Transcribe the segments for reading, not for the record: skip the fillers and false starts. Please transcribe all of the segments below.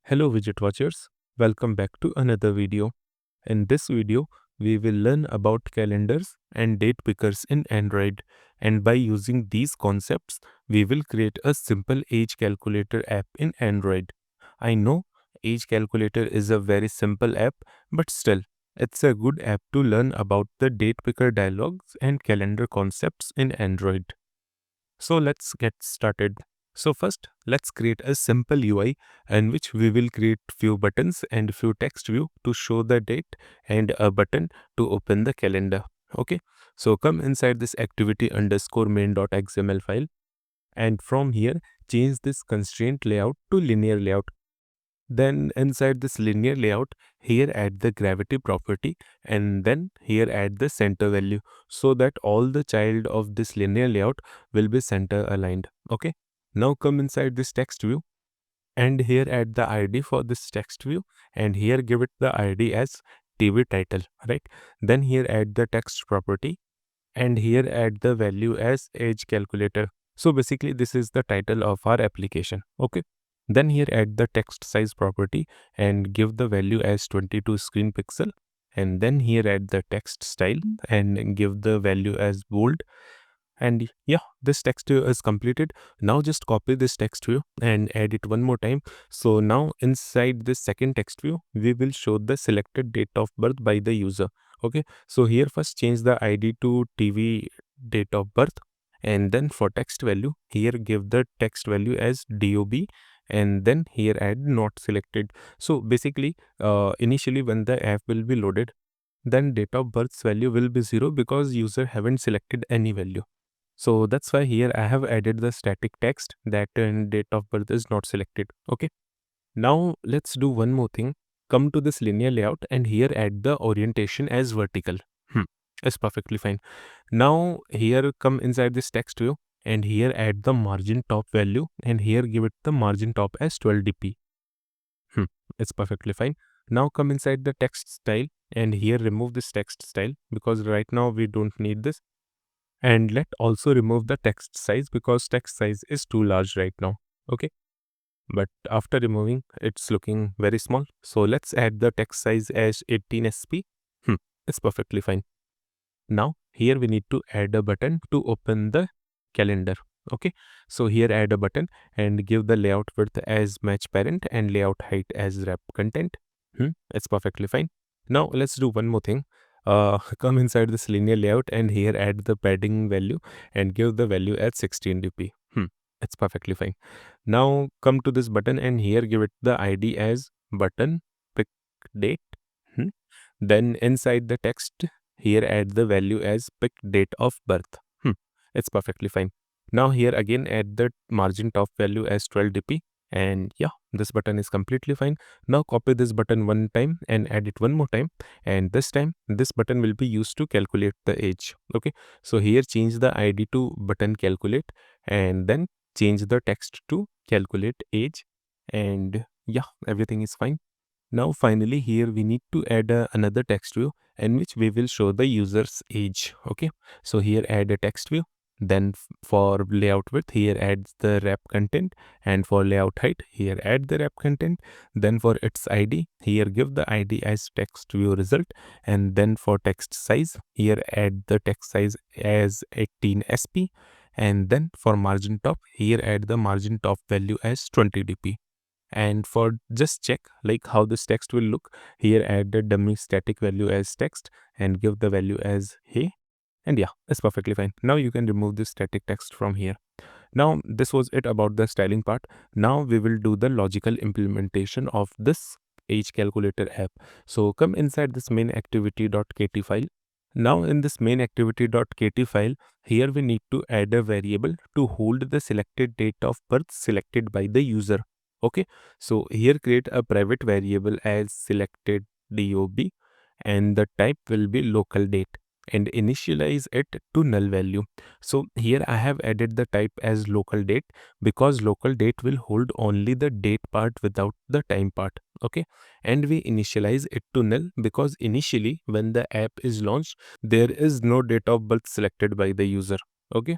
Hello widget watchers, welcome back to another video. In this video, we will learn about calendars and date pickers in Android, and by using these concepts, we will create a simple age calculator app in Android. I know age calculator is a very simple app, but still, it's a good app to learn about the date picker dialogues and calendar concepts in Android. So let's get started. So first, let's create a simple UI in which we will create few buttons and few text view to show the date and a button to open the calendar. Okay, so come inside this activity underscore main.xml file, and from here change this constraint layout to linear layout. Then inside this linear layout, here add the gravity property, and then here add the center value so that all the child of this linear layout will be center aligned. Okay. Now come inside this text view, and here add the ID for this text view, and here give it the ID as TV title, right? Then here add the text property, and here add the value as age calculator. So basically this is the title of our application. Okay. Then here add the text size property and give the value as 22 screen pixel, and then here add the text style and give the value as bold. And yeah, this text view is completed. Now just copy this text view and add it one more time. So now inside this second text view, we will show the selected date of birth by the user. Okay, so here first change the ID to TV date of birth, and then for text value, here give the text value as DOB, and then here add not selected. So basically, initially when the app will be loaded, then date of birth's value will be 0 because user haven't selected any value. So that's why here I have added the static text that date of birth is not selected. Okay. Now let's do one more thing. Come to this linear layout and here add the orientation as vertical. It's perfectly fine. Now here come inside this text view and here add the margin top value and here give it the margin top as 12 dp. It's perfectly fine. Now come inside the text style and here remove this text style because right now we don't need this. And let also remove the text size because text size is too large right now. Okay. But after removing, it's looking very small. So let's add the text size as 18 sp. It's perfectly fine. Now here we need to add a button to open the calendar. Okay. So here add a button and give the layout width as match parent and layout height as wrap content. It's perfectly fine. Now let's do one more thing. Come inside this linear layout and here add the padding value and give the value at 16 dp. It's perfectly fine. Now come to this button and here give it the ID as button pick date. Then inside the text, here add the value as pick date of birth. It's perfectly fine. Now here again add the margin top value as 12 dp, and yeah, this button is completely fine. Now copy this button one time and add it one more time, and this time this button will be used to calculate the age. Okay, so here change the ID to button calculate and then change the text to calculate age, and yeah, everything is fine. Now finally here we need to add another text view in which we will show the user's age. Okay, so here add a text view, then for layout width here adds the wrap content, and for layout height here add the wrap content. Then for its ID here give the ID as text view result, and then for text size here add the text size as 18 sp, and then for margin top here add the margin top value as 20 dp. And for just check like how this text will look, here add the dummy static value as text and give the value as hey, and yeah, it's perfectly fine. Now you can remove this static text from here. Now this was it about the styling part. Now we will do the logical implementation of this age calculator app. So come inside this main activity.kt file. Now in this main activity.kt file, here we need to add a variable to hold the selected date of birth selected by the user. Okay, so here create a private variable as selected DOB, and the type will be local date, and initialize it to null value. So here I have added the type as local date because local date will hold only the date part without the time part. Okay, and we initialize it to null because initially when the app is launched there is no date of birth selected by the user. Okay,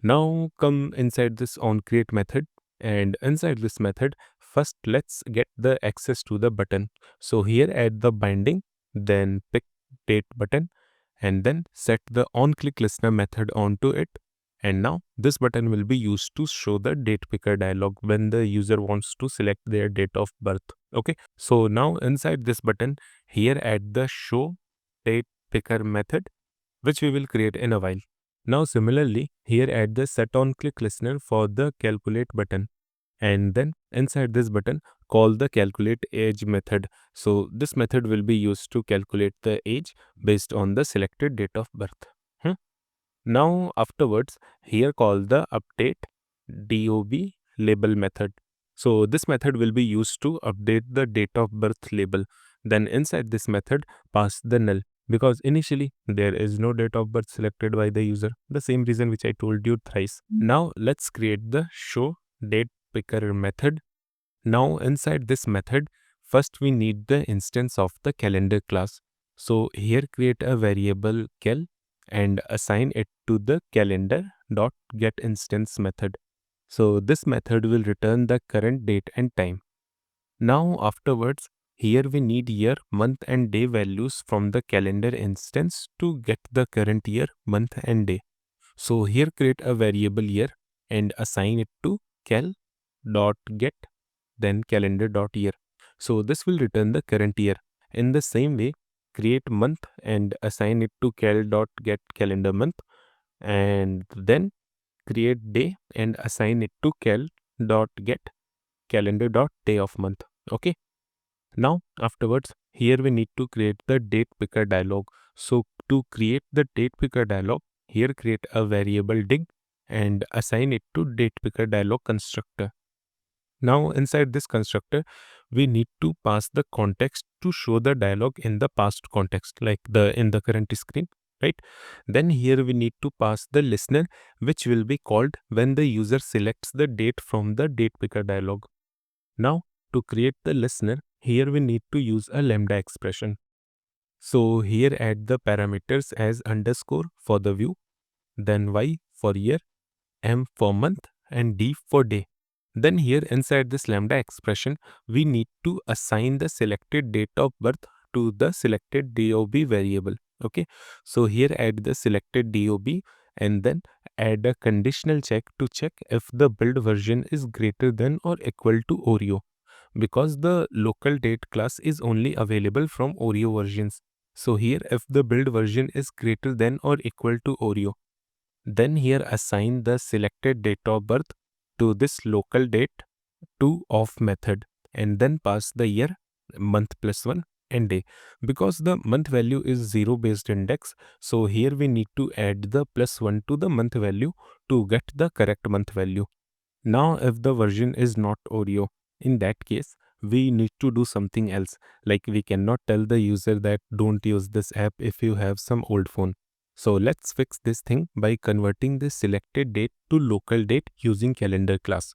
now come inside this onCreate method, and inside this method first let's get the access to the button. So here add the binding, then pick date button, and then set the onClick listener method onto it. And now this button will be used to show the date picker dialog when the user wants to select their date of birth. Okay, so now inside this button, here add the show date picker method, which we will create in a while. Now similarly, here add the set onClick listener for the calculate button. And then inside this button, call the calculate age method. So this method will be used to calculate the age based on the selected date of birth. Now afterwards, here call the update DOB label method. So this method will be used to update the date of birth label. Then inside this method, pass the null, because initially there is no date of birth selected by the user. The same reason which I told you thrice. Now let's create the show date picker method. Now inside this method, first we need the instance of the calendar class. So here create a variable cal and assign it to the calendar.getInstance method. So this method will return the current date and time. Now afterwards, here we need year, month and day values from the calendar instance to get the current year, month and day. So here create a variable year and assign it to cal.get then calendar.year. So this will return the current year. In the same way, create month and assign it to cal.getCalendarMonth, and then create day and assign it to cal.getCalendar.dayOfMonth. Okay. Now afterwards, here we need to create the date picker dialog. So to create the date picker dialog, here create a variable dig and assign it to date picker dialog constructor. Now inside this constructor, we need to pass the context to show the dialog in the past context, like in the current screen, right? Then here we need to pass the listener, which will be called when the user selects the date from the date picker dialog. Now to create the listener, here we need to use a lambda expression. So here add the parameters as underscore for the view, then y for year, m for month, and d for day. Then here inside this lambda expression, we need to assign the selected date of birth to the selected DOB variable. Okay, so here add the selected DOB and then add a conditional check to check if the build version is greater than or equal to Oreo, because the local date class is only available from Oreo versions. So here if the build version is greater than or equal to Oreo, then here assign the selected date of birth to this local date to of method, and then pass the year, month plus 1 and day. Because the month value is 0 based index, so here we need to add the plus 1 to the month value to get the correct month value. Now if the version is not Oreo, in that case we need to do something else, like we cannot tell the user that don't use this app if you have some old phone. So let's fix this thing by converting the selected date to local date using calendar class.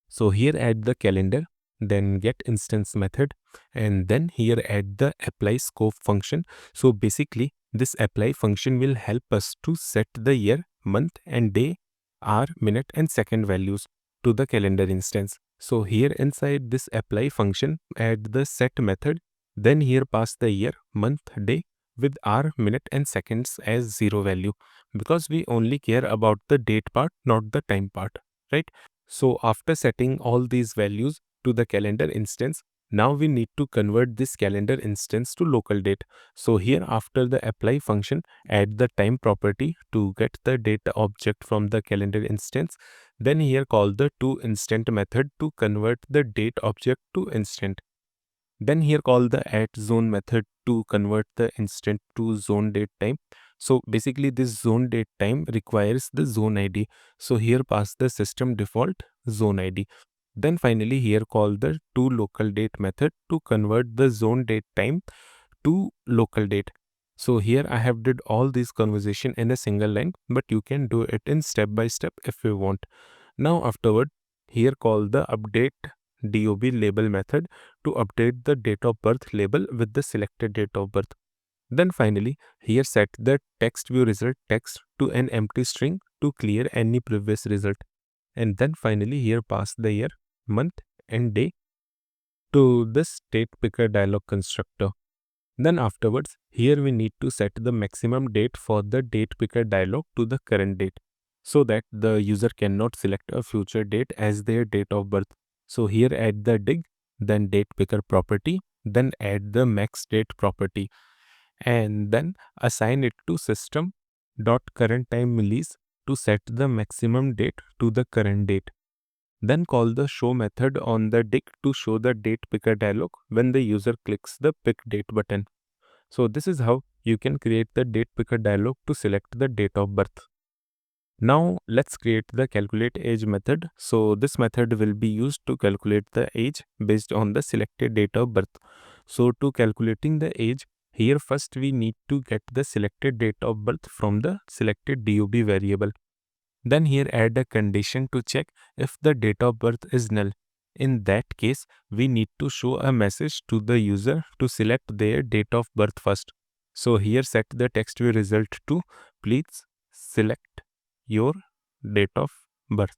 So here add the calendar, then get instance method, and then here add the apply scope function. So basically this apply function will help us to set the year, month and day, hour, minute and second values to the calendar instance. So here inside this apply function, add the set method, then here pass the year, month, day with hour, minute and seconds as 0 value, because we only care about the date part, not the time part, right? So after setting all these values to the calendar instance, now we need to convert this calendar instance to local date. So here after the apply function, add the time property to get the data object from the calendar instance. Then here call the toInstant method to convert the date object to instant. Then here call the @zone method to convert the instant to zone date time. So basically this zone date time requires the zone ID. So here pass the system default zone ID. Then finally here call the toLocalDate method to convert the zone date time to local date. So here I have did all these conversation in a single line, but you can do it in step by step if you want. Now afterward, here call the update DOB label method to update the date of birth label with the selected date of birth. Then finally, here set the text view result text to an empty string to clear any previous result. And then finally here pass the year, month and day to this date picker dialog constructor. Then afterwards, here we need to set the maximum date for the date picker dialog to the current date so that the user cannot select a future date as their date of birth. So here add the dig, then date picker property, then add the max date property, and then assign it to system dot current time millis to set the maximum date to the current date. Then call the show method on the dig to show the date picker dialog when the user clicks the pick date button. So this is how you can create the date picker dialog to select the date of birth. Now let's create the calculate age method. So this method will be used to calculate the age based on the selected date of birth. So to calculating the age, here first we need to get the selected date of birth from the selected DOB variable. Then here add a condition to check if the date of birth is null. In that case, we need to show a message to the user to select their date of birth first. So here set the text view result to please select your date of birth,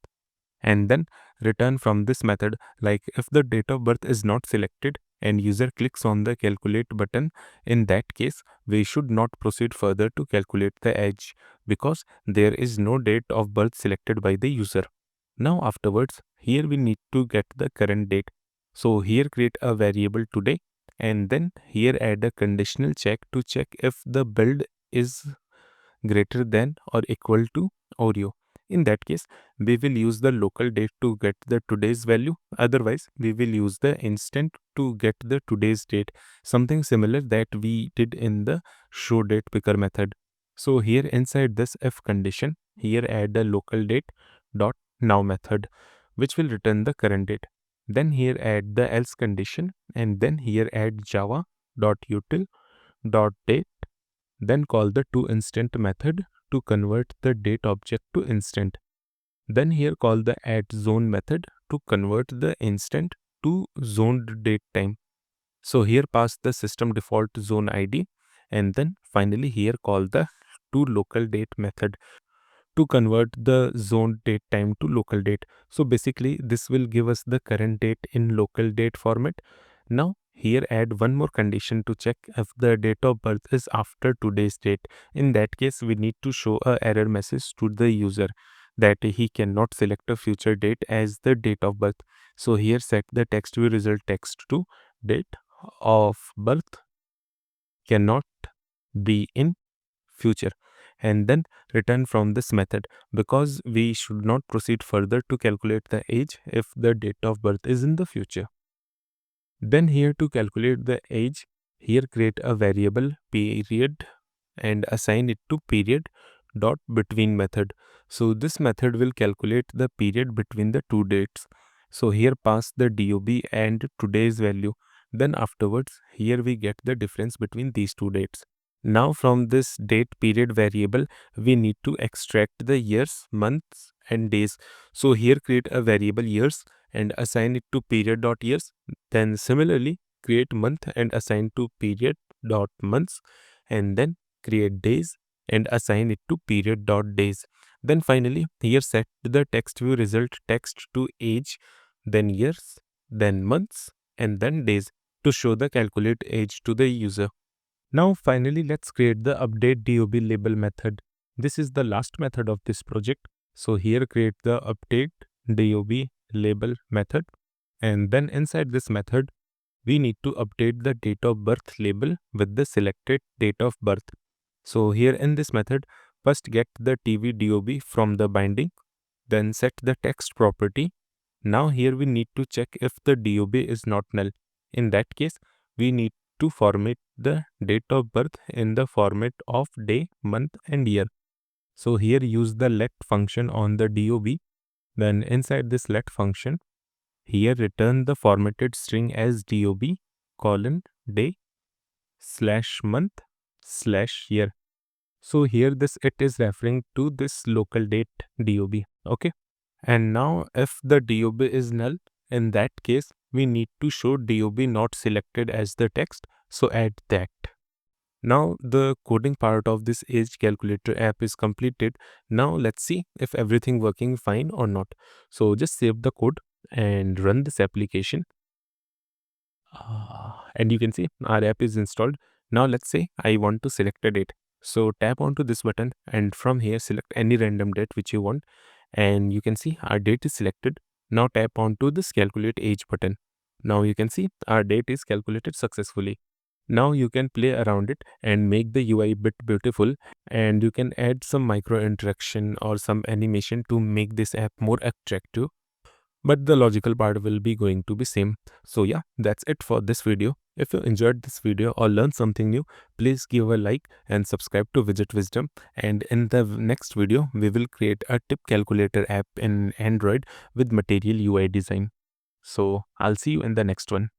and then return from this method. Like if the date of birth is not selected and user clicks on the calculate button, in that case we should not proceed further to calculate the age because there is no date of birth selected by the user. Now afterwards, here we need to get the current date. So here create a variable today, and then here add a conditional check to check if the build is greater than or equal to Oreo. In that case, we will use the local date to get the today's value. Otherwise, we will use the instant to get the today's date. Something similar that we did in the show date picker method. So here inside this if condition, here add the local date dot now method, which will return the current date. Then here add the else condition, and then here add java dot util dot date. Then call the toInstant method to convert the date object to instant. Then here call the addZone method to convert the instant to zoned date time. So here pass the system default zone ID, and then finally here call the toLocalDate method to convert the zoned date time to local date. So basically this will give us the current date in local date format. Now here add one more condition to check if the date of birth is after today's date. In that case, we need to show a error message to the user that he cannot select a future date as the date of birth. So here set the text view result text to date of birth cannot be in future, and then return from this method because we should not proceed further to calculate the age if the date of birth is in the future. Then here to calculate the age, here create a variable period and assign it to period dot between method. So this method will calculate the period between the two dates. So here pass the DOB and today's value. Then afterwards, here we get the difference between these two dates. Now from this date period variable, we need to extract the years, months and days. So here create a variable years and assign it to period dot years. Then similarly create month and assign to period dot months, and then create days and assign it to period dot days. Then finally here set the text view result text to age, then years, then months and then days to show the calculate age to the user. Now finally let's create the update DOB label method. This is the last method of this project. So here create the update DOB label method, and then inside this method we need to update the date of birth label with the selected date of birth. So here in this method, first get the TV DOB from the binding, then set the text property. Now here we need to check if the DOB is not null. In that case, we need to format the date of birth in the format of day, month and year. So here use the let function on the DOB. Then inside this let function, here return the formatted string as DOB colon day slash month slash year. So here this it is referring to this local date DOB. Okay. And now if the DOB is null, in that case we need to show DOB not selected as the text. So add that. Now the coding part of this age calculator app is completed. Now let's see if everything working fine or not. So just save the code and run this application. And you can see our app is installed. Now let's say I want to select a date. So tap onto this button and from here select any random date which you want, and you can see our date is selected. Now tap onto this calculate age button. Now you can see our date is calculated successfully. Now you can play around it and make the UI bit beautiful, and you can add some micro interaction or some animation to make this app more attractive, but the logical part will be going to be same. So yeah, that's it for this video. If you enjoyed this video or learned something new, please give a like and subscribe to Widget Wisdom. And in the next video, we will create a tip calculator app in Android with Material UI design. So I'll see you in the next one.